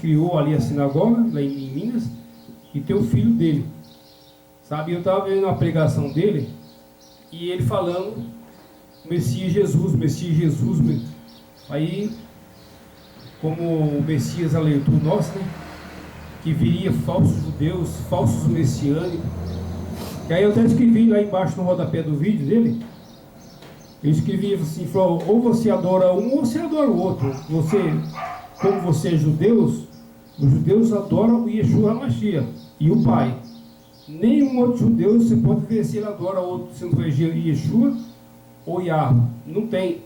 criou ali a sinagoga, lá em Minas, e tem o filho dele. Sabe, eu estava vendo uma pregação dele, e ele falando, Messias Jesus. Aí, como o Messias alertou nós, né, que viria falsos judeus, falsos messiânicos. E aí eu até escrevi lá embaixo no rodapé do vídeo dele, eu escrevi assim, falou, ou você adora um ou você adora o outro. Você, como você é judeus, os judeus adoram o Yeshua HaMashiach e o Pai. Nenhum outro judeu você pode ver se ele adora outro, se não for Yeshua ou Yahweh. Não tem.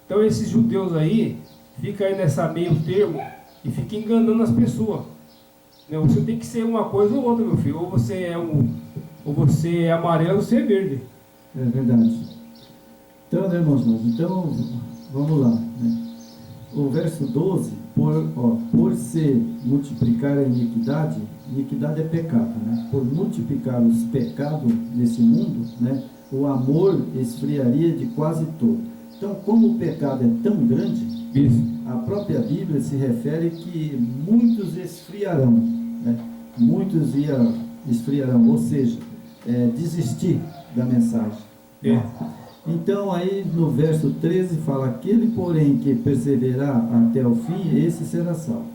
Então esses judeus aí ficam aí nessa meio termo e ficam enganando as pessoas. Você tem que ser uma coisa ou outra, meu filho. Ou você é amarelo ou você é verde. É verdade. Então, né, irmãos, então, vamos lá, né? O verso 12, por se multiplicar a iniquidade é pecado, né? Por multiplicar os pecados nesse mundo, né, o amor esfriaria de quase todo. Então, como o pecado é tão grande, isso, a própria Bíblia se refere que muitos esfriarão, né? Muitos esfriarão, ou seja, desistir da mensagem. é. Então aí no verso 13 fala, aquele porém que perseverar até o fim, esse será salvo.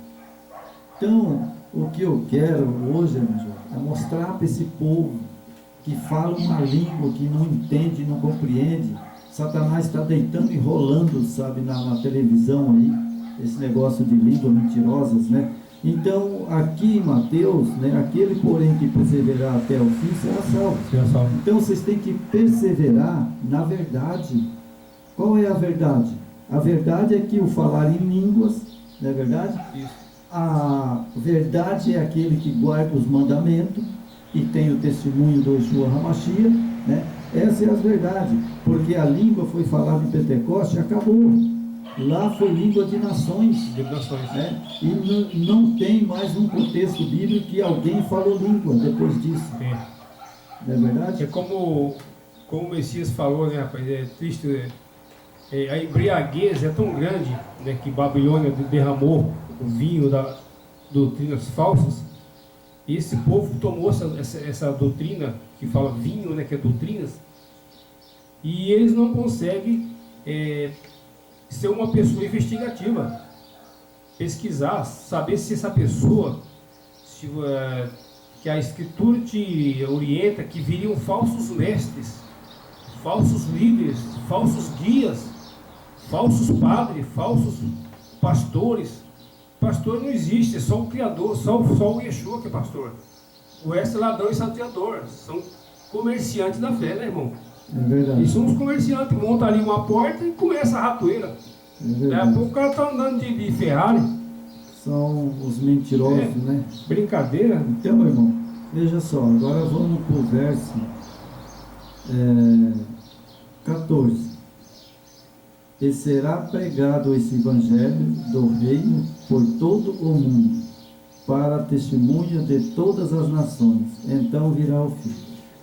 Então, o que eu quero hoje, é mostrar para esse povo que fala uma língua que não entende, não compreende. Satanás está deitando e rolando, sabe, na televisão aí, esse negócio de língua mentirosas, né? Então, aqui em Mateus, né, aquele porém que perseverar até o fim será salvo. Então, vocês têm que perseverar na verdade. Qual é a verdade? A verdade é que o falar em línguas, não é verdade? Isso. A verdade é aquele que guarda os mandamentos e tem o testemunho do Yeshua HaMashiach, né? Essa é a verdade, porque a língua foi falada em Pentecoste e acabou. Lá foi língua de nações, né? E não tem mais um contexto bíblico que alguém falou língua depois disso. É. Não é verdade? É como o Messias falou, né, rapaz? É triste. A embriaguez é tão grande, né, que Babilônia derramou o vinho das doutrinas falsas. E esse povo tomou essa doutrina que fala vinho, né, que é doutrinas, e eles não conseguem ser uma pessoa investigativa, pesquisar, saber se essa pessoa, que a Escritura te orienta, que viriam falsos mestres, falsos líderes, falsos guias, falsos padres, falsos pastores. Pastor não existe, é só o Criador, só o Yeshua que é pastor. O resto é ladrão e salteador, são comerciantes da fé, né, irmão? É verdade. E são os comerciantes, montam ali uma porta e começa a ratoeira. Daqui a pouco o cara está andando de Ferrari. São os mentirosos, né? Brincadeira. Então, irmão, veja só, agora vamos para o verso 14. E será pregado esse evangelho do reino por todo o mundo, para testemunha de todas as nações. Então virá o fim.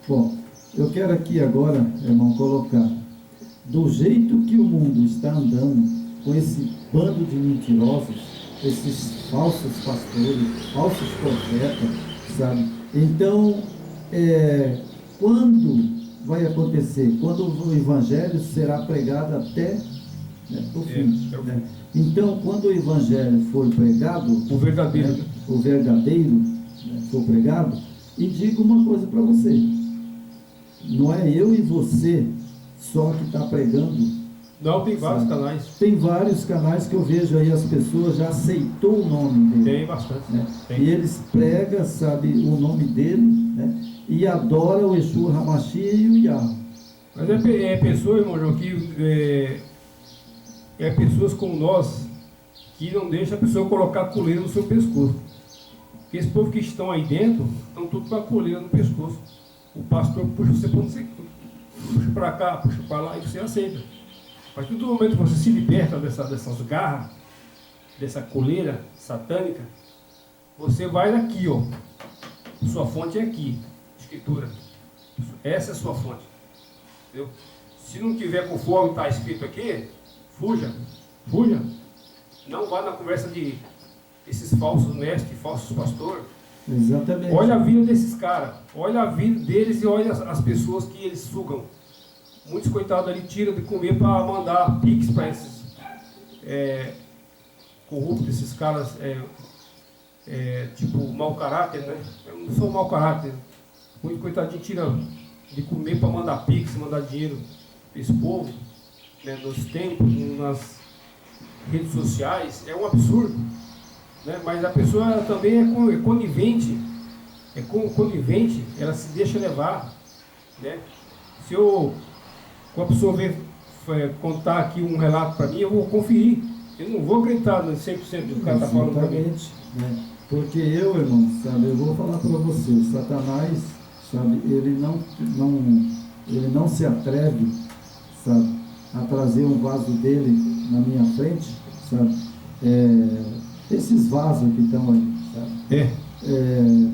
Bom, eu quero aqui agora, irmão, colocar, do jeito que o mundo está andando, com esse bando de mentirosos, esses falsos pastores, falsos profetas, sabe? Então, quando vai acontecer? Quando o evangelho será pregado até o fim. Né? Então, quando o evangelho for pregado, O verdadeiro, né, o verdadeiro, né, for pregado, e digo uma coisa para você, não é eu e você só que está pregando. não, tem vários Sabe? canais. Tem vários canais que eu vejo aí, as pessoas já aceitou o nome dele. Tem bastante. Né? Tem. E eles pregam, sabe, o nome dele, né? E adoram o Yeshua HaMashiach e o Yahweh. Mas é pessoa, irmão João, que é pessoas como nós que não deixam a pessoa colocar a coleira no seu pescoço. Porque esse povo que estão aí dentro estão tudo com a coleira no pescoço. O pastor puxa você para você, puxa para cá, puxa para lá e você aceita. A partir do momento que você se liberta dessas garras, dessa coleira satânica, você vai daqui, ó. Sua fonte é aqui, Escritura. Essa é a sua fonte. Entendeu? Se não tiver conforme está escrito aqui, fuja. Fuja. Não vá na conversa de esses falsos mestres, falsos pastores. Exatamente. Olha a vida desses caras, olha a vida deles e olha as pessoas que eles sugam. Muitos coitados ali tiram de comer para mandar pix para esses corruptos, esses caras tipo mau caráter, né? Eu não sou mau caráter. Muito coitadinho tira de comer para mandar pix, mandar dinheiro para esse povo, né? Nos tempos, nas redes sociais, é um absurdo, né? Mas a pessoa também é conivente, conivente, ela se deixa levar, né? Se uma pessoa vem contar aqui um relato para mim, eu vou conferir, eu não vou acreditar no 100% do que o cara está falando para mim. Exatamente, né? Porque eu, irmão, sabe, eu vou falar para você, Satanás, sabe, ele não se atreve, sabe, a trazer um vaso dele na minha frente, sabe, esses vasos que estão aí, sabe,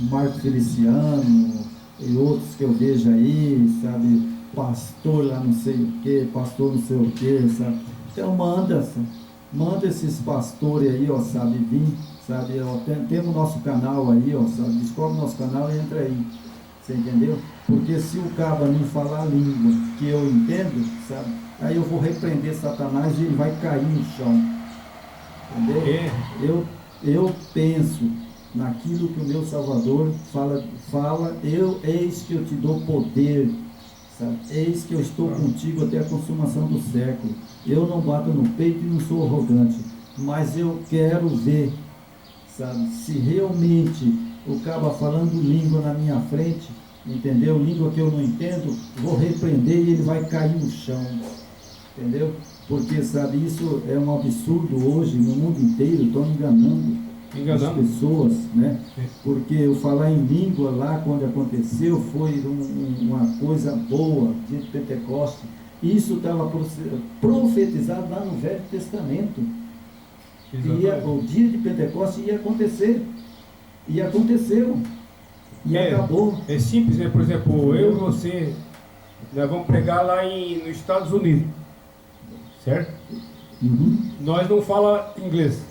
Marco Feliciano e outros que eu vejo aí, sabe, pastor lá não sei o que, pastor não sei o que, sabe, então manda esses pastores aí, ó, sabe, vir, sabe, ó, temos nosso canal aí, ó, sabe, descobre nosso canal e entra aí, você entendeu? Porque se o cabra me falar a língua que eu entendo, sabe, aí eu vou repreender Satanás e ele vai cair no chão, entendeu? Eu penso naquilo que o meu Salvador fala, eis que eu te dou poder, sabe? Eis que eu estou contigo até a consumação do século. Eu não bato no peito e não sou arrogante, mas eu quero ver, sabe, se realmente o cabra falando língua na minha frente, entendeu? Língua que eu não entendo, vou repreender e ele vai cair no chão, entendeu? Porque, sabe, isso é um absurdo hoje no mundo inteiro, estão enganando as pessoas, né? Porque o falar em língua lá, quando aconteceu, foi uma coisa boa, dia de Pentecostes. Isso estava profetizado lá no Velho Testamento. O dia de Pentecostes ia acontecer. E aconteceu. E acabou. É simples, né? Por exemplo, eu e você, nós vamos pregar lá nos Estados Unidos. Certo? Uhum. Nós não falamos inglês.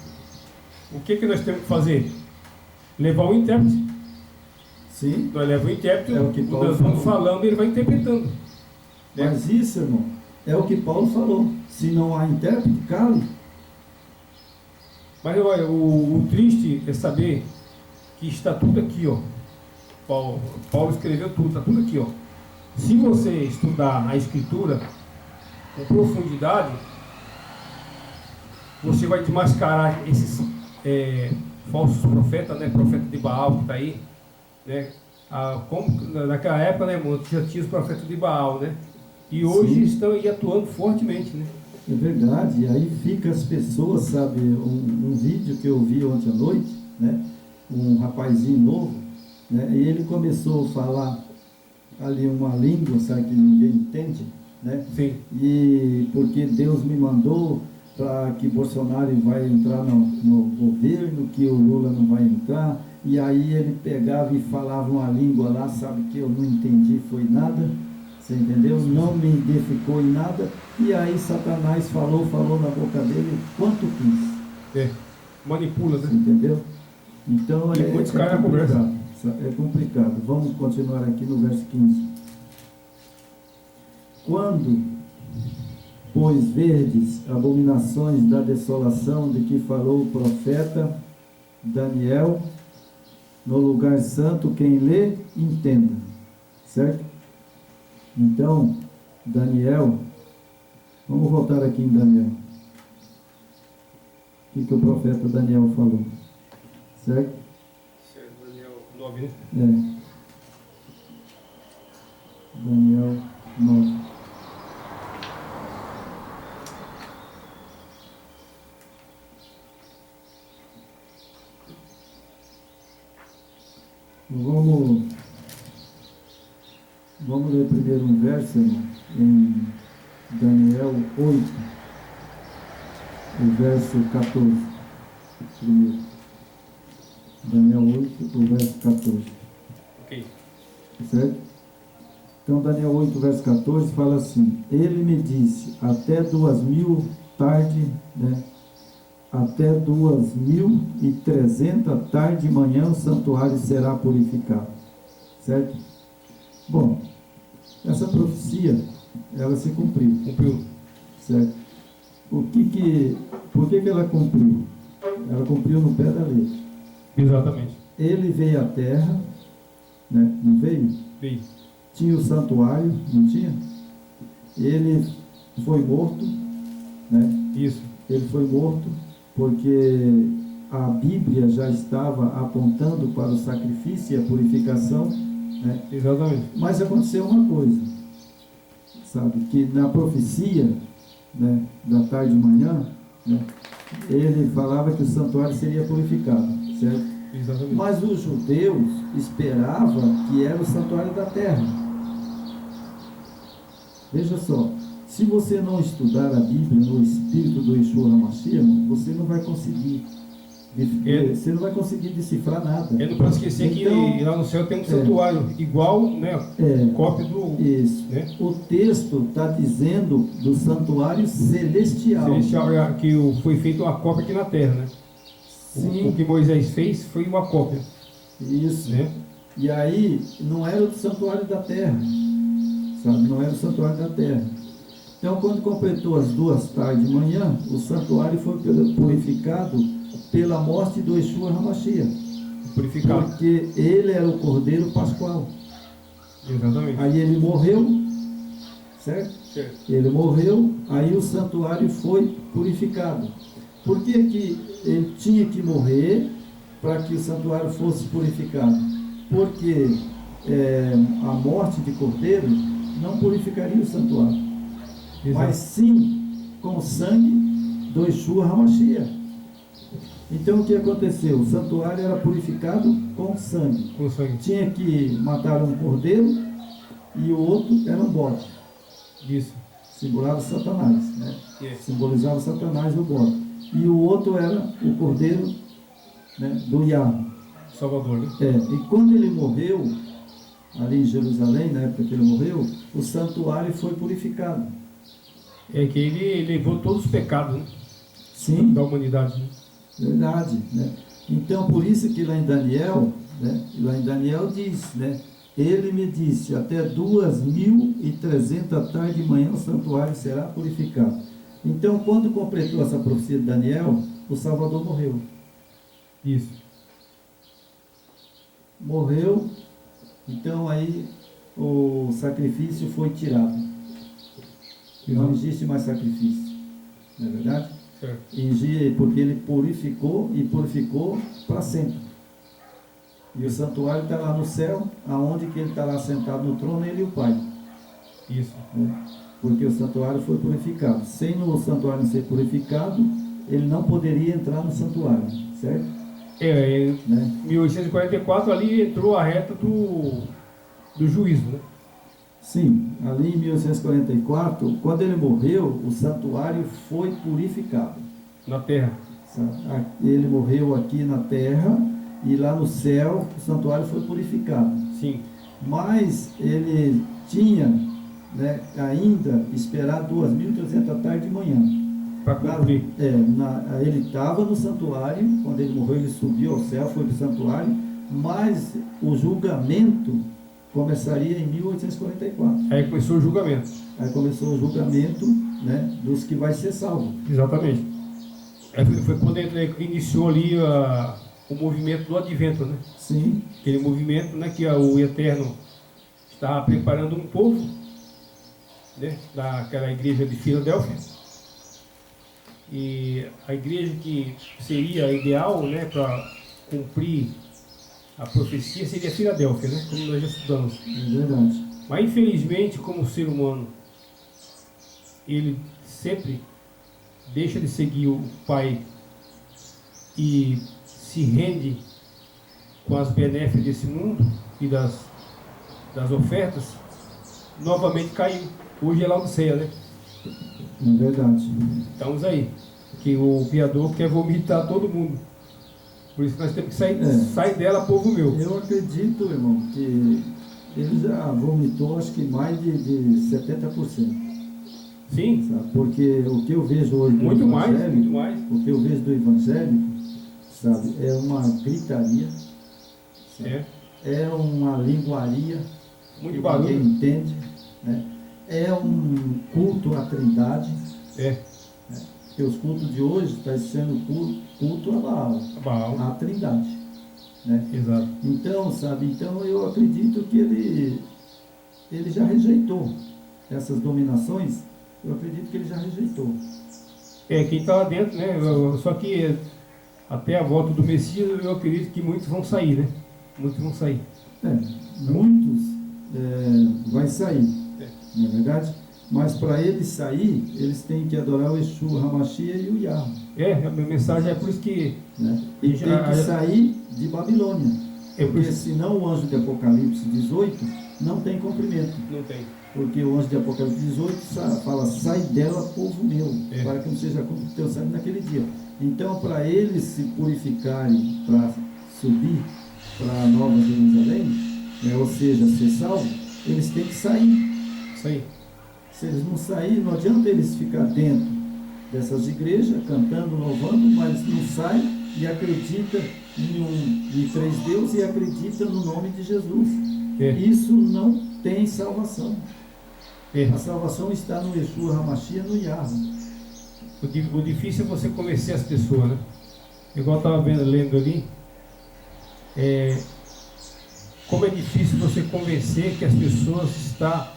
O que nós temos que fazer? Levar o intérprete. Sim. Nós levamos o intérprete, é o que Paulo nós vamos falando e ele vai interpretando. Mas isso, irmão, é o que Paulo falou. Se não há intérprete, cale. Mas olha, o triste é saber que está tudo aqui, ó. Paulo escreveu tudo, está tudo aqui, ó. Se você estudar a Escritura com profundidade, você vai desmascarar esses falsos profetas, né? Profeta de Baal que está aí, né? Como naquela época, né, irmão, já tinha os profetas de Baal, né? E hoje Sim. estão aí atuando fortemente, né? É verdade, e aí fica as pessoas, sabe, um vídeo que eu vi ontem à noite, né? Um rapazinho novo, né? E ele começou a falar ali uma língua, sabe, que ninguém entende, né? Sim. E porque Deus me mandou para que Bolsonaro vai entrar no governo, que o Lula não vai entrar, e aí ele pegava e falava uma língua lá, sabe, que eu não entendi, foi nada, você entendeu? Não me edificou em nada, e aí Satanás falou na boca dele quanto quis. Manipula, né? Você entendeu? Então muitos caras na conversa. É complicado. Vamos continuar aqui no verso 15. Quando, pois, verdes abominações da desolação de que falou o profeta Daniel, no lugar santo, quem lê, entenda. Certo? Então, Daniel, vamos voltar aqui em Daniel. O que o profeta Daniel falou? Certo? Daniel 9, né? Daniel 9. Vamos ler primeiro um verso, irmão, em Daniel 8, o verso 14. Primeiro. Daniel 8, o verso 14. Ok. Certo? Então, Daniel 8, verso 14 fala assim: ele me disse, até 2000 tarde, né? até 2.300 tarde e manhã o santuário será purificado. Certo? Bom, essa profecia, ela se cumpriu. Cumpriu. Certo? Por que ela cumpriu? Ela cumpriu no pé da letra. Exatamente. Ele veio à terra, né? Não veio? Veio. Tinha o santuário, não tinha? Ele foi morto, né? Isso. Ele foi morto porque a Bíblia já estava apontando para o sacrifício e a purificação, né? Exatamente. Mas aconteceu uma coisa, sabe? Que na profecia, né, da tarde e manhã, né, ele falava que o santuário seria purificado, certo? Exatamente. Mas os judeus esperavam que era o santuário da terra. Veja só, se você não estudar a Bíblia no espírito do Yeshua HaMashiach, você não vai conseguir decifrar nada. Eu não posso esquecer Então, que lá no céu tem um santuário igual, né? Cópia do... Isso. Né? O texto está dizendo do santuário celestial. Celestial, que foi feita uma cópia aqui na terra, né? Sim. O que Moisés fez foi uma cópia. Isso. Né? E aí, não era o santuário da terra. Sabe? Não era o santuário da terra. Então, quando completou as 2 tarde e manhã, o santuário foi purificado pela morte do Yeshua HaMashiach. Purificado. Porque ele era o Cordeiro Pascual. Exatamente. Aí ele morreu, certo? Certo. Ele morreu, aí o santuário foi purificado. Por que ele tinha que morrer para que o santuário fosse purificado? Porque a morte de Cordeiro não purificaria o santuário. Exato. Mas sim com o sangue do Yeshua HaMashiach. Então o que aconteceu? O santuário era purificado com sangue. Com sangue. Tinha que matar um cordeiro e o outro era um bode. Isso. Simbolizava Satanás, né? Yes. Simbolizava Satanás no bode. E o outro era o cordeiro, né, do Yahweh. Salvador, né? E quando ele morreu, ali em Jerusalém, na época que ele morreu, o santuário foi purificado. É que ele levou todos os pecados, né? Sim. Da humanidade, né? Verdade, né? Então, por isso que lá em Daniel, né? Lá em Daniel diz, né? Ele me disse, até 2.300 tarde e manhã o santuário será purificado. Então, quando completou essa profecia de Daniel, o Salvador morreu. Isso. Morreu, então aí o sacrifício foi tirado. Não existe mais sacrifício, não é verdade? Certo. Porque ele purificou e purificou para sempre. E o santuário está lá no céu, aonde que ele está lá sentado no trono, ele e o Pai. Isso. Né? Porque o santuário foi purificado. Sem o santuário ser purificado, ele não poderia entrar no santuário, certo? Em Né? 1844 ali entrou a reta do juízo, né? Sim, ali em 1844, quando ele morreu, o santuário foi purificado. Na terra. Ele morreu aqui na terra e lá no céu o santuário foi purificado. Sim. Mas ele tinha, né, ainda esperar 2.300 tarde e manhã. Para cumprir. Ele estava no santuário, quando ele morreu ele subiu ao céu, foi para o santuário, mas o julgamento começaria em 1844. Aí começou o julgamento. Aí começou o julgamento, né, dos que vai ser salvo. Exatamente. Foi quando ele iniciou ali o movimento do advento, né? Sim. Aquele movimento, né, que o Eterno estava preparando um povo, né, daquela igreja de Filadélfia. E a igreja que seria ideal, né, para cumprir a profecia seria Filadélfia, né, como nós já estudamos. É verdade. Mas infelizmente, como ser humano, ele sempre deixa de seguir o Pai e se rende com as benéficas desse mundo e das ofertas, novamente caiu. Hoje é Laodiceia, né? É verdade. Estamos aí. Que o Criador quer vomitar todo mundo. Por isso que nós temos que sair dela, povo meu. Eu acredito, irmão, que ele já vomitou acho que mais de 70%. Sim. Sabe? Porque o que eu vejo hoje do Muito mais, evangélico, muito mais. o que eu vejo do evangélico, sabe, é uma gritaria, sabe? É uma linguaria Muito que barulho. ninguém entende, né? É um culto à Trindade. Porque os cultos de hoje estão sendo culto a Baal, à Trindade, né? Exato. Então, sabe, então eu acredito que ele já rejeitou essas dominações. Eu acredito que ele já rejeitou. Quem está lá dentro, né? Só que até a volta do Messias, eu acredito que muitos vão sair, né? Muitos vão sair. Muitos vai sair, não é verdade? Mas para eles sair, eles têm que adorar o Yeshua, Hamashia e o Yahweh. A minha mensagem é por isso que... Né? E tem que sair de Babilônia. Porque senão o anjo de Apocalipse 18 não tem cumprimento. Não tem. Porque o anjo de Apocalipse 18 fala, sai dela, povo meu, para que não seja cumprido o teu sangue naquele dia. Então, para eles se purificarem, para subir para a Nova Jerusalém, ou seja, ser salvo, eles têm que sair. Se eles não saírem, não adianta eles ficar dentro dessas igrejas, cantando, louvando, mas não saem e acreditam em três deuses e acreditam no nome de Jesus. Isso não tem salvação. A salvação está no Yeshua Hamashia, no Yahweh. O difícil é você convencer as pessoas, né? Igual eu estava lendo ali, como é difícil você convencer que as pessoas estão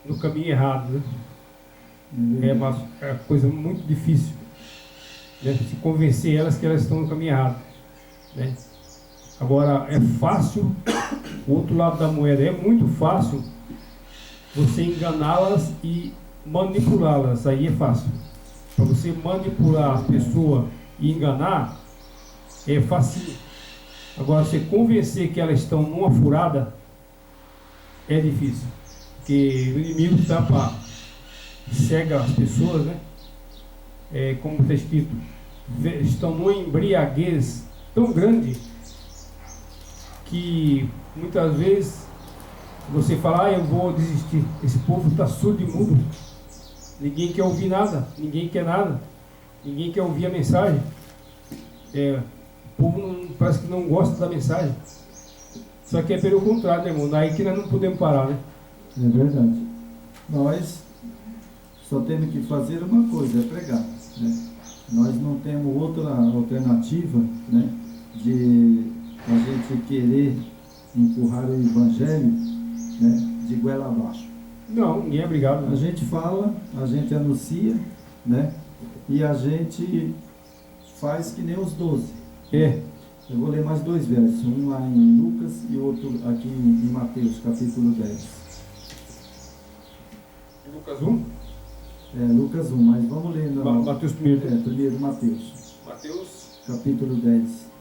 no caminho errado, né? É uma coisa muito difícil, né? Se convencer elas que elas estão no caminho errado, né? Agora, é fácil, o outro lado da moeda, é muito fácil você enganá-las e manipulá-las, aí é fácil. Para você manipular a pessoa e enganar, é fácil. Agora, você convencer que elas estão numa furada, é difícil. Porque o inimigo está para cegar as pessoas, né? Como está escrito, estão numa embriaguez tão grande que muitas vezes você fala, eu vou desistir. Esse povo está surdo e mudo. Ninguém quer ouvir nada, ninguém quer nada, ninguém quer ouvir a mensagem. O povo parece que não gosta da mensagem. Só que é pelo contrário, né, irmão? Daí que nós não podemos parar, né? É verdade. Nós só temos que fazer uma coisa, é pregar, né? Nós não temos outra alternativa, né, de a gente querer empurrar o evangelho, né, de goela abaixo. Não, ninguém é obrigado. A gente fala, a gente anuncia, né, e a gente faz que nem os 12. Eu vou ler mais dois versos, um lá em Lucas e outro aqui em Mateus, capítulo 10. Lucas 1? Lucas 1, mas vamos ler no Mateus primeiro. Primeiro Mateus. Mateus. Capítulo 10.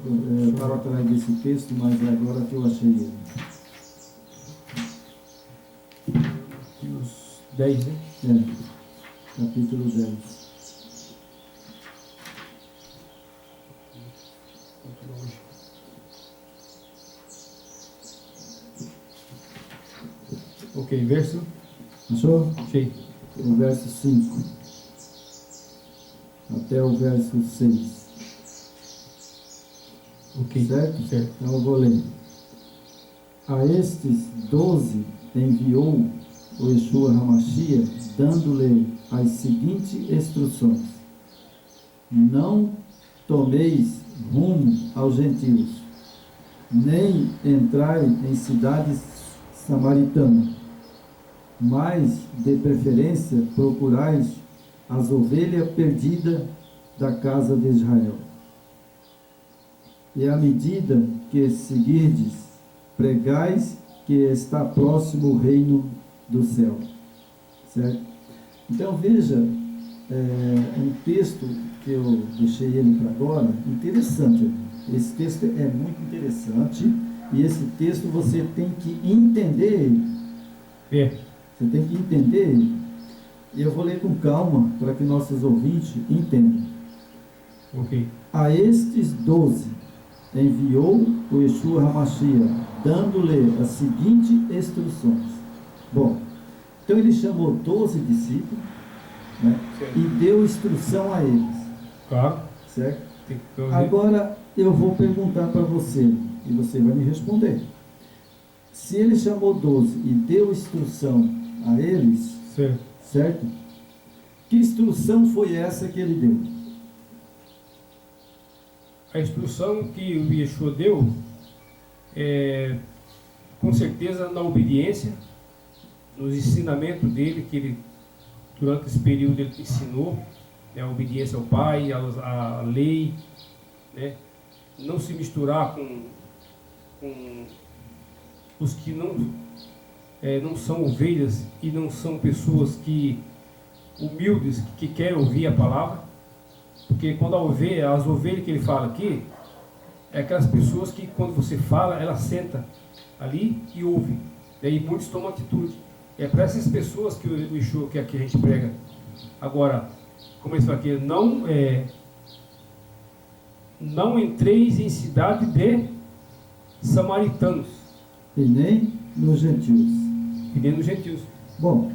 Eu estava atrás desse texto, mas é agora que eu achei ele. Mateus 10, né? Capítulo 10. Ok, verso? Achou? Achei. O verso 5 até o verso 6. Ok. Certo? Certo. Então eu vou ler. A estes 12 enviou o Yeshua Hamashia, dando-lhe as seguintes instruções: não tomeis rumo aos gentios, nem entrai em cidades samaritanas, mas de preferência procurais as ovelhas perdidas da casa de Israel. E à medida que seguirdes, pregais que está próximo o reino do céu. Certo? Então veja, um texto que eu deixei ele para agora, interessante. Esse texto é muito interessante e esse texto você tem que entender ele. Você tem que entender ele. E eu vou ler com calma para que nossos ouvintes entendam. Ok. A estes 12 enviou o Yeshua Hamashia, dando-lhe as seguintes instruções. Bom, Então ele chamou 12 discípulos, né, Certo. e deu instrução a eles, Claro. certo? Tem que Agora eu vou perguntar para você, e você vai me responder. Se ele chamou 12 e deu instrução a eles, Certo. certo? Que instrução foi essa que ele deu? A instrução que o Yeshua deu é, com certeza, na obediência, nos ensinamentos dele, que ele, durante esse período, ele ensinou, né, a obediência ao Pai, à lei, né, não se misturar com os que não são ovelhas e não são pessoas humildes, que querem ouvir a palavra, porque quando as ovelhas que ele fala aqui, é aquelas pessoas que quando você fala, ela senta ali e ouve, e aí muitos tomam atitude. É para essas pessoas que o Yeshua, que aqui a gente prega. Agora, como ele fala aqui, não entreis em cidade de samaritanos, E nem nos gentios. e nem nos gentios. Bom,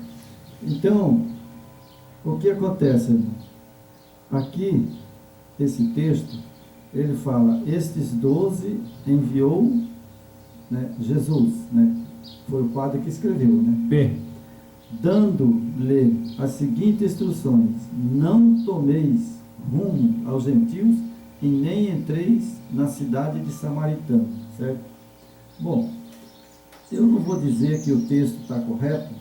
então, o que acontece, irmão? Aqui, esse texto, ele fala, estes 12 enviou, né, Jesus, né? Foi o padre que escreveu, né? Bem, Dando-lhe as seguintes instruções: não tomeis rumo aos gentios e nem entreis na cidade de Samaritano, certo? Bom, eu não vou dizer que o texto está correto,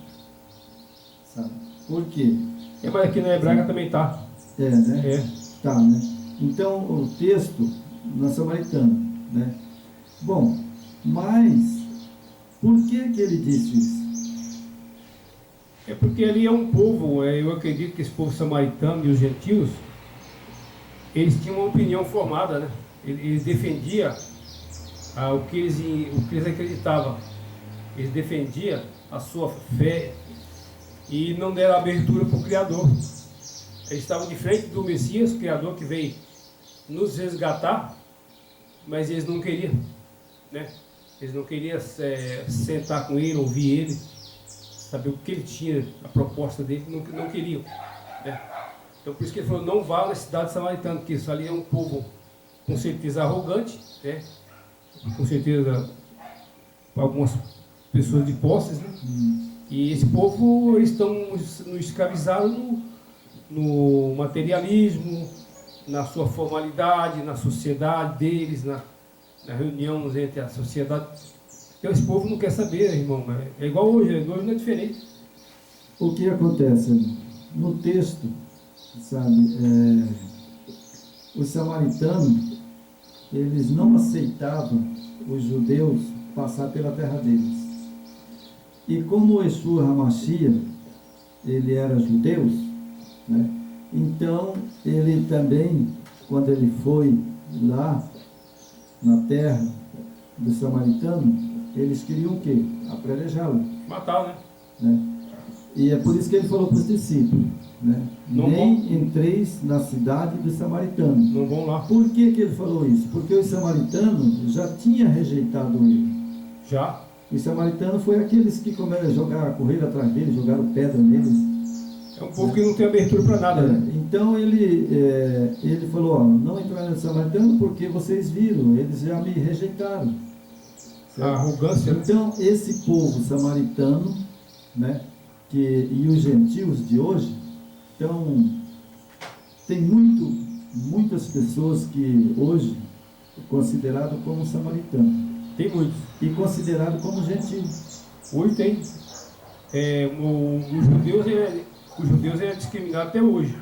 sabe? Por quê? mas aqui na hebraica também está. É, né? É. Tá, né? Então, o texto na Samaritana, né? Bom, mas por que que ele disse isso? É porque ali é um povo, eu acredito que esse povo samaritano e os gentios, eles tinham uma opinião formada, né? Eles defendiam o que eles acreditavam. Eles defendiam a sua fé e não deram abertura para o Criador. Eles estavam de frente do Messias, o Criador que veio nos resgatar, mas eles não queriam, né? Eles não queriam sentar com ele, ouvir ele, saber o que ele tinha, a proposta dele, não queriam, né? Então por isso que ele falou, não vá na cidade samaritana, porque isso ali é um povo com certeza arrogante, né? Com certeza algumas pessoas de posses, né? E esse povo, eles estão escravizados no materialismo, na sua formalidade, na sociedade deles, na reunião entre a sociedade. Então esse povo não quer saber, irmão. É igual hoje não é diferente. O que acontece, irmão? No texto, sabe, os samaritanos, eles não aceitavam os judeus passar pela terra deles. E como o Yeshua HaMashiach, ele era judeu, né? Então ele também, quando ele foi lá na terra do samaritano, eles queriam o quê? Apredejá-lo, Matar, né? né? E é por isso que ele falou para os discípulos, né? Nem entreis na cidade dos samaritanos. Não vão lá. Por que que ele falou isso? Porque os samaritanos já tinham rejeitado ele. Já. Os samaritanos foi aqueles que correram atrás dele, jogaram pedra nele. É um povo que não tem abertura para nada, né? Então ele falou, ó, não entraram no samaritano porque vocês viram, eles já me rejeitaram. A arrogância, né? Então esse povo samaritano, né, e os gentios de hoje, então tem muitas pessoas que hoje é considerado como samaritano. Tem muitos. E considerado como gentil. Hoje tem. Os judeus é discriminado até hoje.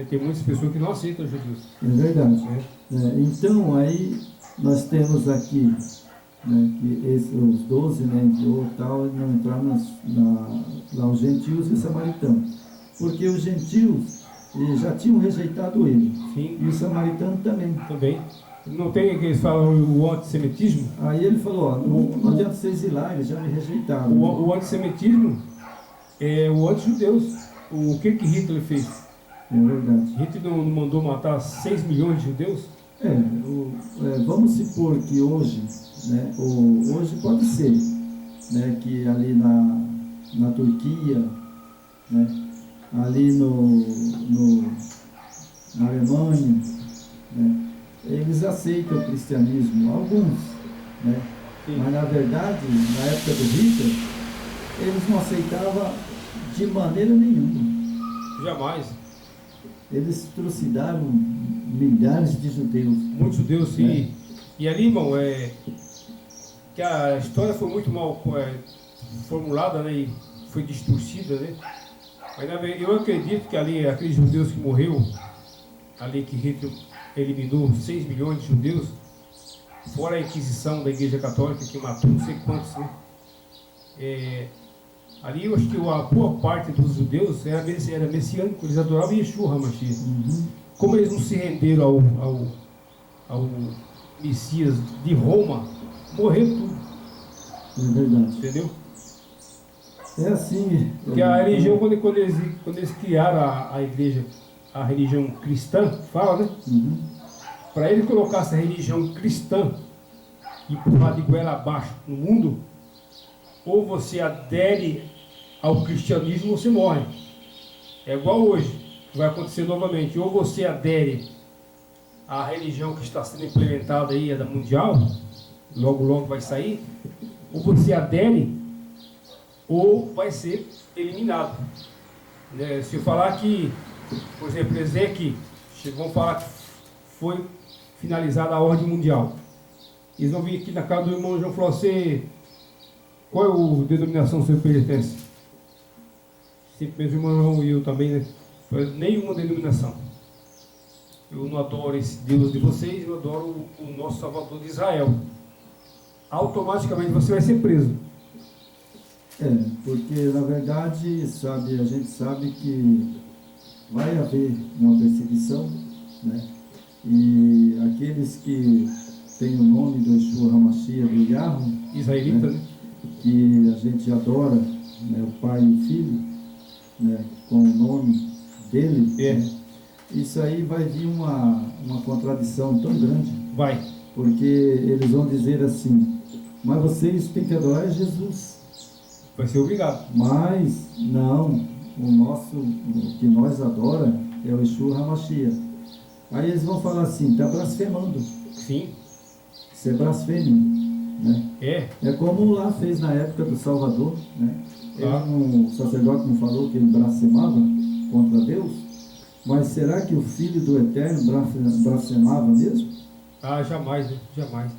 Tem muitas pessoas que não aceitam os judeus. É verdade. Então, aí nós temos aqui, né, que os 12, né, enviou tal, não entraram lá os gentios e os samaritanos. Porque os gentios já tinham rejeitado ele. Sim. E os samaritanos também. Também. Não tem que eles falam o antissemitismo? Aí ele falou, ó, não adianta vocês ir lá, eles já me rejeitaram. O antissemitismo é o anti-judeus. O que Hitler fez? É verdade. Hitler não mandou matar 6 milhões de judeus? Vamos supor que hoje, né, hoje pode ser, né, que ali na Turquia, né? Ali na Alemanha, né? Eles aceitam o cristianismo, alguns, né? Mas na verdade, na época do Hitler, eles não aceitavam de maneira nenhuma. Jamais. Eles trucidaram milhares de judeus. Muitos judeus, sim. E ali, irmão, que a história foi muito mal formulada, né? E foi distorcida, né? Mas eu acredito que ali, aqueles judeus que morreu, ali que Hitler eliminou 6 milhões de judeus, fora a Inquisição da Igreja Católica, que matou não sei quantos, né? Ali eu acho que a boa parte dos judeus era messiânico, eles adoravam Yeshua HaMashiach. Como eles não se renderam ao Messias de Roma, morreram tudo. É verdade. Entendeu? É assim. Porque a religião, quando eles criaram a igreja, a religião cristã, fala, né? Para ele colocar essa religião cristã e empurrar de goela abaixo no mundo, ou você adere ao cristianismo ou você morre. É igual hoje, que vai acontecer novamente. Ou você adere à religião que está sendo implementada aí, a da mundial, logo logo vai sair, ou você adere, ou vai ser eliminado. Né? Se eu falar que, por exemplo, Ezequiel, vão falar que foi finalizada a ordem mundial. Eles vão vir aqui na casa do irmão João e falar assim: qual é a denominação que você pertence? Sempre mesmo irmão João e eu também, né? Nenhuma denominação. Eu não adoro esse Deus de vocês, eu adoro o nosso Salvador de Israel. Automaticamente você vai ser preso. Porque na verdade, sabe, a gente sabe que vai haver uma perseguição, né? E aqueles que têm o nome do Yeshua HaMashiach, do Yahweh, Israelita, né? Que a gente adora, né, o Pai e o Filho, né, com o nome dele, né? Isso aí vai vir uma contradição tão grande. Vai. Porque eles vão dizer assim: mas vocês têm que adorar Jesus. Vai ser obrigado. Mas não, o que nós adora é o Yeshua HaMashiach. Aí eles vão falar assim: está blasfemando. Sim. Isso é blasfêmia, né? É como lá fez na época do Salvador, né? O sacerdote não falou que ele blasfemava contra Deus? Mas será que o Filho do Eterno blasfemava mesmo? Jamais, né? Jamais.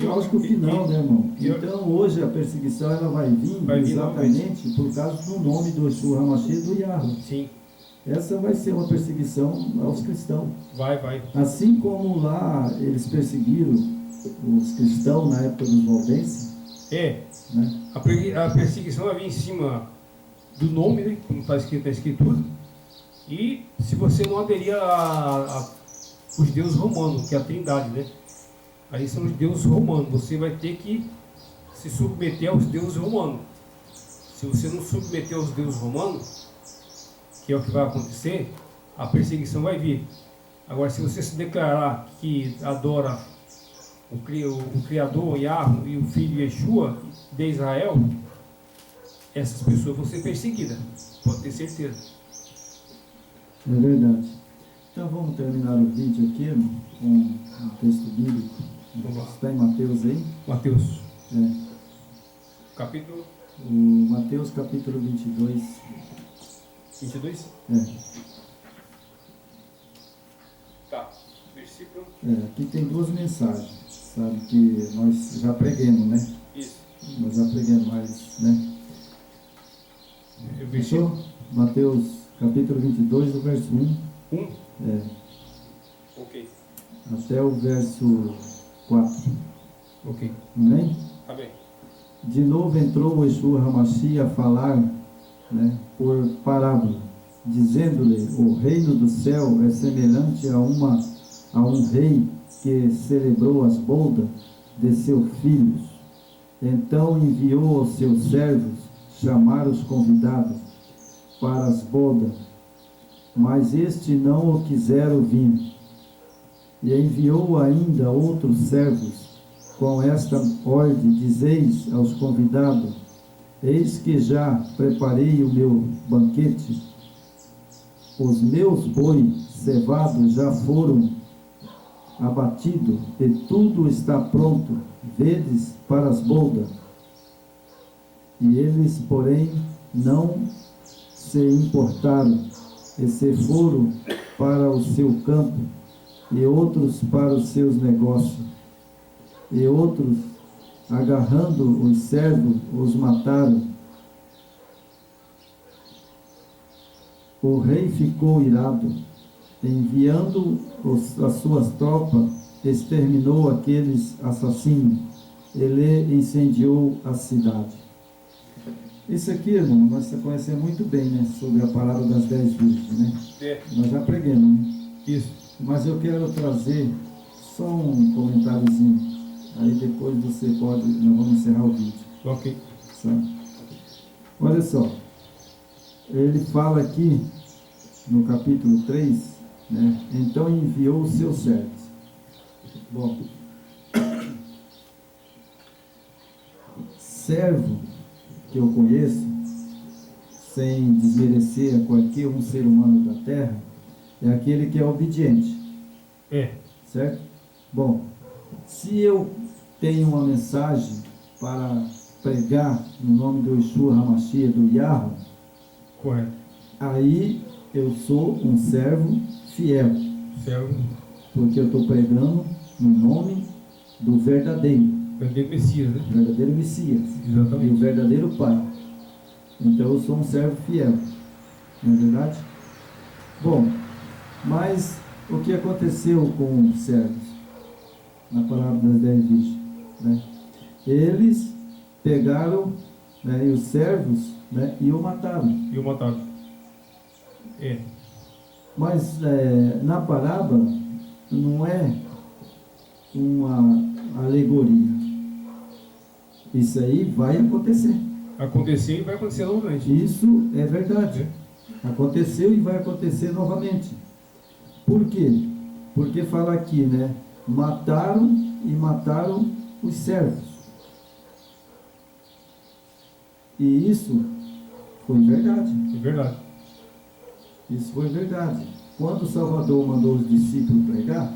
Lógico que não, né, irmão? Então hoje a perseguição ela vai vir exatamente por causa do nome do Yeshua HaMashiach, do Yahweh. Sim. Essa vai ser uma perseguição aos cristãos. Vai. Assim como lá eles perseguiram os cristãos na época dos valdenses. Né? A perseguição vai vir em cima do nome, né? Como está escrito na Escritura. E se você não aderir aos deuses romanos, que é a Trindade, né? Aí são os deuses romanos. Você vai ter que se submeter aos deuses romanos. Se você não submeter aos deuses romanos, que é o que vai acontecer, a perseguição vai vir. Agora, se você se declarar que adora o Criador, Yahweh, e o Filho Yeshua de Israel, essas pessoas vão ser perseguidas. Pode ter certeza. É verdade. Então vamos terminar o vídeo aqui, irmão, com um texto bíblico. Está em Mateus aí? Mateus. Capítulo? Mateus capítulo 22. 22? Tá. Versículo? Aqui tem duas mensagens, sabe, que nós já pregamos, né? Isso. Nós já pregamos, mas, né? Fechou? Mateus capítulo 22, do verso 1. Ok. Até o verso 4. Ok. Amém? Amém. De novo entrou o Yeshua HaMashiach a falar, né, por parábola, dizendo-lhe: o reino do céu é semelhante a um rei que celebrou as bodas de seus filhos. Então enviou aos seus servos chamar os convidados para as bodas, mas este não o quiseram vir. E enviou ainda outros servos com esta ordem: dizeis aos convidados: Eis que já preparei o meu banquete, os meus bois cevados já foram abatidos, e tudo está pronto, vedes, para as boldas. E eles, porém, não se importaram, e se foram para o seu campo, e outros para os seus negócios. E outros, agarrando os servos, os mataram. O rei ficou irado, enviando as suas tropas, exterminou aqueles assassinos, ele incendiou a cidade. Isso aqui, irmão, nós conhecemos muito bem, né, sobre a palavra das 10 virgens, né? Nós já pregamos, né? Isso. Mas eu quero trazer só um comentáriozinho. Aí depois você pode, nós vamos encerrar o vídeo. Ok. Sabe? Olha só. Ele fala aqui, no capítulo 3, né? Então enviou os seus servos. Bom. Servo, que eu conheço, sem desmerecer a qualquer um ser humano da terra, é aquele que é obediente. Certo? Bom, se eu tenho uma mensagem para pregar no nome do Yeshua HaMashiach, do Yahweh, Correto. aí eu sou um servo fiel. Servo. Porque eu estou pregando no nome do verdadeiro. Verdadeiro Messias, né? Verdadeiro Messias. Exatamente. E o verdadeiro Pai. Então eu sou um servo fiel. Não é verdade? Bom, mas o que aconteceu com os servos? Na palavra das 10 virgens, né? Eles pegaram, né, e os servos, né, e o mataram. E o mataram. Mas na parábola não é uma alegoria. Isso aí vai acontecer. Acontecer e vai acontecer novamente. Isso é verdade. Aconteceu e vai acontecer novamente. Por quê? Porque fala aqui, né? Mataram os servos. E isso foi verdade. É verdade. Isso foi verdade. Quando o Salvador mandou os discípulos pregar,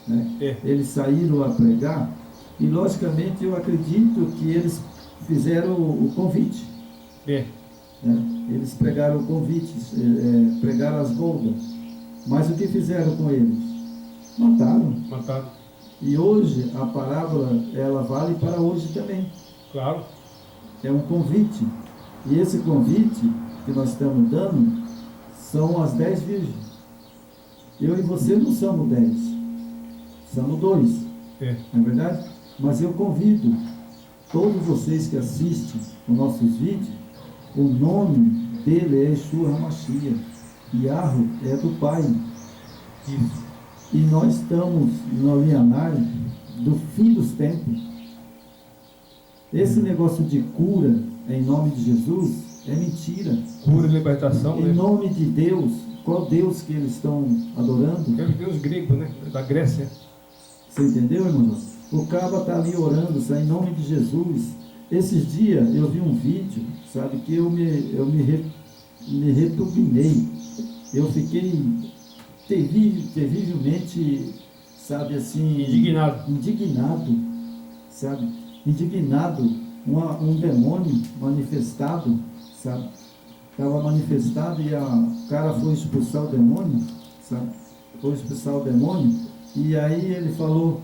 né? Eles saíram a pregar, e logicamente eu acredito que eles fizeram o convite. Né? Eles pregaram o convite, pregaram as boldas. Mas o que fizeram com eles? Mataram. E hoje a parábola, ela vale para hoje também. Claro. É um convite. E esse convite que nós estamos dando são as 10 virgens. Eu e você não somos 10. Somos 2. Não é verdade? Mas eu convido todos vocês que assistem os nossos vídeos, o nome dele é Yeshua HaMashiach. Yahweh é do Pai. Isso. E nós estamos no linear do fim dos tempos. Esse negócio de cura em nome de Jesus é mentira. Cura e libertação, em nome de Deus. Qual Deus que eles estão adorando? É o Deus grego, né? Da Grécia. Você entendeu, irmão? O caba está ali orando, sabe, em nome de Jesus. Esses dias eu vi um vídeo, sabe, que eu me repugnei. Eu fiquei terrivelmente, sabe, assim... Indignado, sabe? Indignado. Um demônio manifestado, sabe? Estava manifestado e o cara foi expulsar o demônio, sabe? Foi expulsar o demônio, e aí ele falou,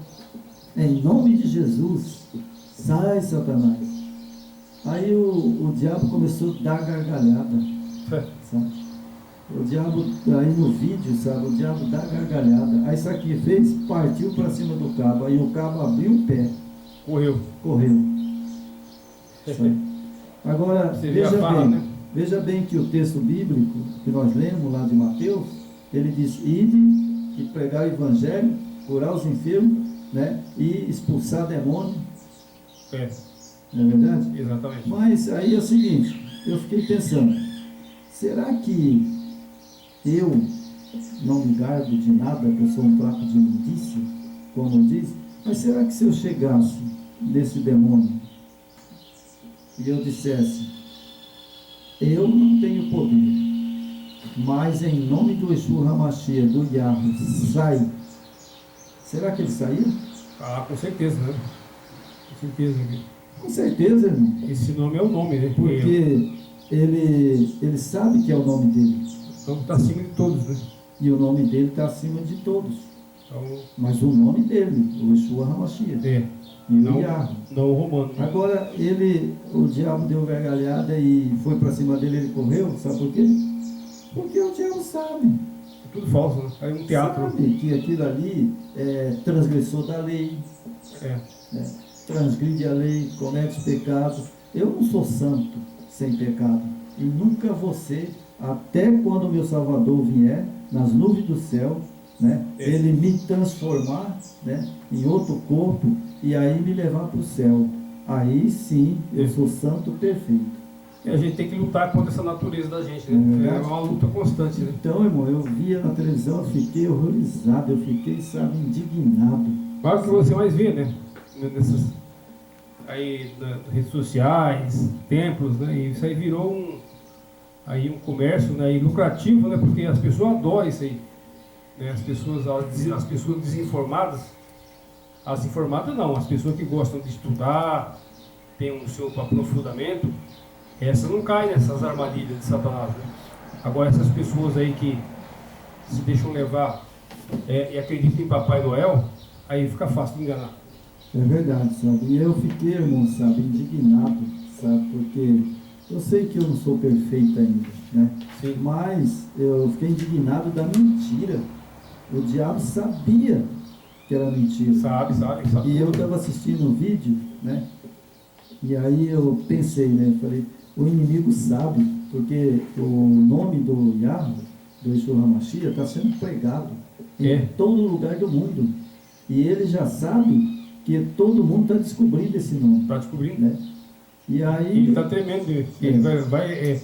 em nome de Jesus, sai, Satanás. Aí o diabo começou a dar gargalhada, sabe? O diabo, aí no vídeo, sabe? O diabo dá gargalhada. Aí sabe o que fez? Partiu para cima do cabo. Aí o cabo abriu o pé. Correu. Sabe? Agora, veja bem que o texto bíblico que nós lemos lá de Mateus, ele diz, ide e pregar o evangelho, curar os enfermos, né? E expulsar demônio. Não é verdade? Exatamente. Mas aí é o seguinte, eu fiquei pensando, será que eu não me garbo de nada, que eu sou um prato de imundícia, como diz? Mas será que se eu chegasse nesse demônio e eu dissesse, eu não tenho poder, mas em nome do Yeshua HaMashiach, do Yahweh, sai. Será que ele saía? Ah, com certeza, né? Com certeza. Com certeza, irmão. Esse nome é o nome, né? Porque ele sabe que é o nome dele. Então está acima de todos, né? E o nome dele está acima de todos. Então, Mas o nome dele, o Yeshua HaMashiach. é. E o Não, Yahweh. não o romano. Né? Agora, o diabo deu gargalhada e foi para cima dele, ele correu. Sabe por quê? Porque o diabo sabe. É tudo falso, né? É um teatro. Sabe que aquilo ali é transgressor da lei. É. Transgride a lei, comete pecado. Eu não sou santo sem pecado. E nunca vou ser, até quando o meu Salvador vier, nas nuvens do céu, né? Ele me transformar, né? Em outro corpo e aí me levar para o céu. Aí sim, eu sou santo perfeito. E a gente tem que lutar contra essa natureza da gente, né? É uma luta constante, né? Então, irmão, eu via na televisão, eu fiquei horrorizado, eu fiquei, sabe, indignado. Claro que você mais vê, né? Nessas aí nas redes sociais, templos, né? E isso aí virou um comércio, né? E lucrativo, né? Porque as pessoas adoram isso aí, né? As pessoas desinformadas, as informadas não, as pessoas que gostam de estudar, tem um seu aprofundamento, essas não caem nessas armadilhas de Satanás, né? Agora essas pessoas aí que se deixam levar e acreditam em Papai Noel, aí fica fácil de enganar. É verdade, sabe? E eu fiquei, irmão, sabe, indignado, sabe? Porque eu sei que eu não sou perfeito ainda, né? Sim. Mas eu fiquei indignado da mentira. O diabo sabia que era mentira. Sabe. E eu estava assistindo um vídeo, né? E aí eu pensei, né? Falei, o inimigo sabe, porque o nome do Yahweh, do Yeshua HaMashiach, está sendo pregado em todo lugar do mundo. E ele já sabe que todo mundo está descobrindo esse nome. Está descobrindo. Né? E aí... Ele está tremendo. Ele vai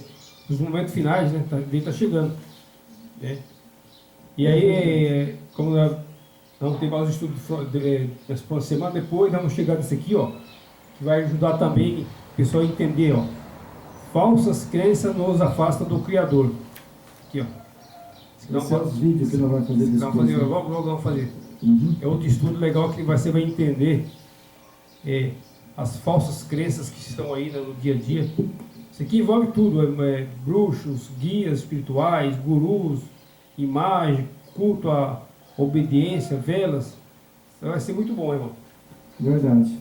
nos momentos finais, né? Ele está chegando. Né? E aí, como nós vamos ter mais estudos nessa próxima semana, depois vamos chegar nesse aqui, ó, que vai ajudar também o pessoal a entender, ó. Falsas crenças nos afastam do Criador. Aqui, ó. Esses são os vídeos que nós vamos fazer depois. Vamos fazer, logo vamos fazer. Uhum. É outro estudo legal que você vai entender as falsas crenças que estão aí no dia a dia. Isso aqui envolve tudo, bruxos, guias espirituais, gurus, imagem, culto à obediência, velas. Então vai ser muito bom, irmão. Verdade.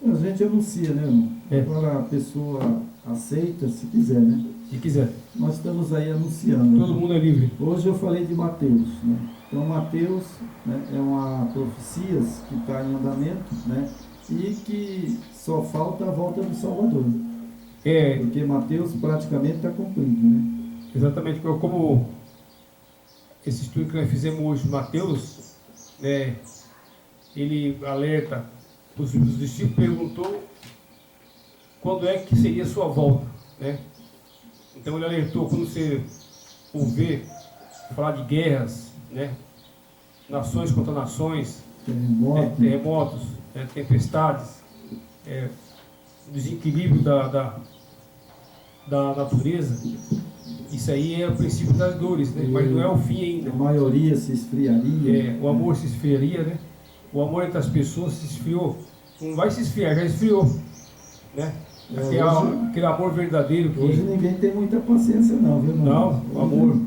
A gente anuncia, né, irmão? Agora a pessoa aceita se quiser, né? Se quiser. Nós estamos aí anunciando. Todo mundo é livre. Hoje eu falei de Mateus, né? Então Mateus, né, é uma profecia que está em andamento, né? E que só falta a volta do Salvador. Porque Mateus praticamente está cumprindo, né? Exatamente, como esse estudo que nós fizemos hoje, Mateus, né, ele alerta, os discípulos perguntou quando é que seria a sua volta, né? Então ele alertou, quando você ouvir falar de guerras, né, nações contra nações, terremotos, tempestades, desequilíbrio da natureza, isso aí é o princípio das dores, né? Mas não é o fim ainda. A maioria se esfriaria. O amor se esfriaria, né? O amor entre as pessoas se esfriou. Não vai se esfriar, já esfriou, né? Aquele amor verdadeiro que... Hoje ninguém tem muita paciência não, viu? Não, o amor...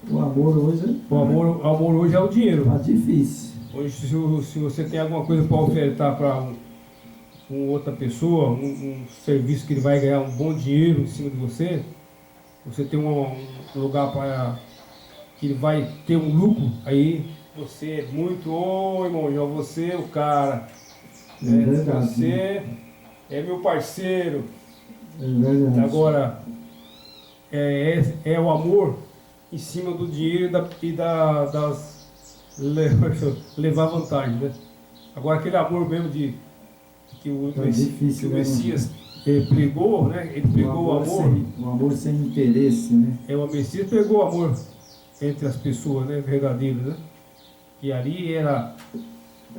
O amor hoje... O amor hoje é o dinheiro. Tá difícil. Hoje, se você tem alguma coisa para ofertar para outra pessoa, um serviço que ele vai ganhar um bom dinheiro em cima de você, você tem um lugar para que ele vai ter um lucro, aí você é muito, irmão, você é o cara. É verdade. Você é meu parceiro. É verdade. Agora, é o amor em cima do dinheiro das levar vantagem, né? Agora aquele amor mesmo que o Messias pregou, né? Ele pregou o amor. O amor sem interesse, né? O Messias pregou o amor entre as pessoas, né? Verdadeiro, né? E ali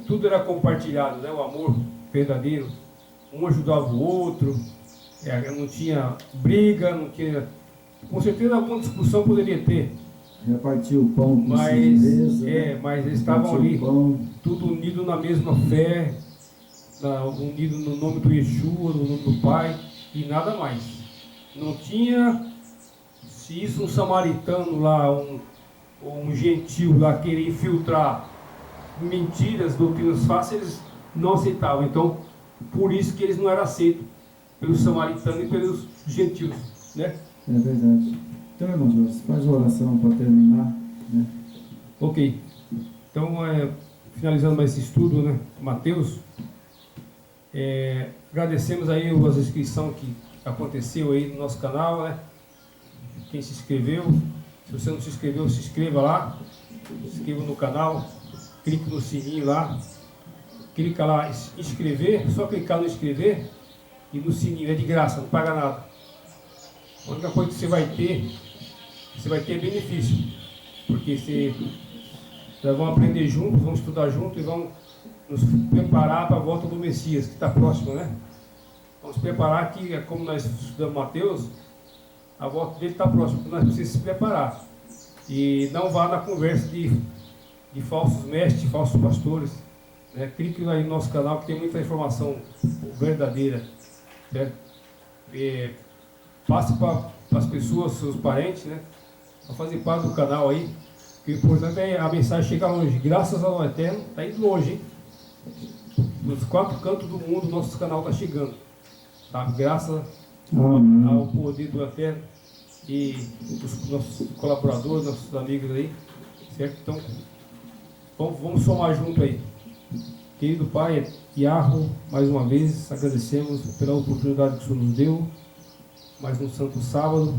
tudo era compartilhado, né? O amor verdadeiro. Um ajudava o outro, não tinha briga, não tinha... Com certeza alguma discussão poderia ter, Repartiu o pão com mas, firmeza, né? mas eles estavam ali, Repartiu o pão. tudo unido na mesma fé, unido no nome do Yeshua, no nome do Pai, e nada mais. Não tinha, se isso um samaritano lá, um gentil lá querer infiltrar mentiras, doutrinas fáceis, eles não aceitavam. Então, por isso que eles não eram aceitos pelos samaritanos e pelos gentios, né? É verdade. Então, irmão Jorge, faz a oração para terminar, né? Ok. Então, finalizando mais esse estudo, né, Mateus, agradecemos aí as inscrições que aconteceu aí no nosso canal, né? Quem se inscreveu, se você não se inscreveu, se inscreva lá, se inscreva no canal, clique no sininho lá, clica lá, inscrever, só clicar no inscrever e no sininho, é de graça, não paga nada. A única coisa que você vai ter benefício, porque nós vamos aprender juntos, vamos estudar juntos e vamos nos preparar para a volta do Messias, que está próximo, né? Vamos preparar que, como nós estudamos Mateus, a volta dele está próxima, então nós precisamos se preparar. E não vá na conversa de falsos mestres, de falsos pastores, né? Clique aí no nosso canal que tem muita informação verdadeira, certo? Passe para as pessoas, seus parentes, né? Para fazer parte do canal aí. O importante é a mensagem chegar longe. Graças ao Eterno, está indo longe, hein? Nos 4 cantos do mundo, nosso canal está chegando. Tá? Graças ao poder do Eterno e os nossos colaboradores, nossos amigos aí, certo? Então, vamos somar junto aí. Querido Pai, Yahweh, mais uma vez agradecemos pela oportunidade que o Senhor nos deu. Mais um santo sábado,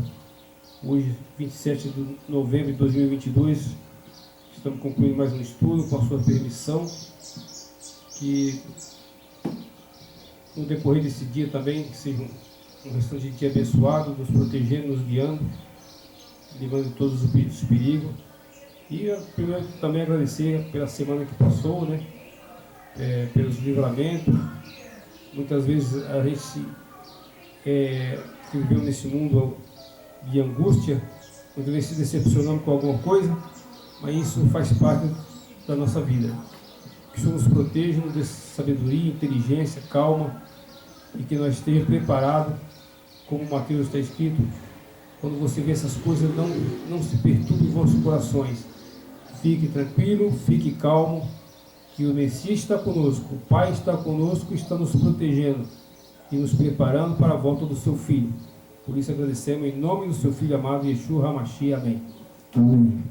hoje 27 de novembro de 2022, estamos concluindo mais um estudo com a sua permissão, que no decorrer desse dia também seja um restante de dia abençoado, nos protegendo, nos guiando, livrando de todos os perigos. E primeiro também agradecer pela semana que passou, né? Pelos livramentos. Muitas vezes a gente que viveu nesse mundo de angústia, muitas vezes se decepcionamos com alguma coisa, mas isso faz parte da nossa vida. Que o Senhor nos proteja, nos dê sabedoria, inteligência, calma, e que nós estejamos preparados, como Mateus está escrito, quando você vê essas coisas, não se perturbe em vossos corações. Fique tranquilo, fique calmo, que o Messias está conosco, o Pai está conosco, está nos protegendo e nos preparando para a volta do seu Filho. Por isso agradecemos em nome do seu Filho amado, Yeshua HaMashiach. Amém. Amém.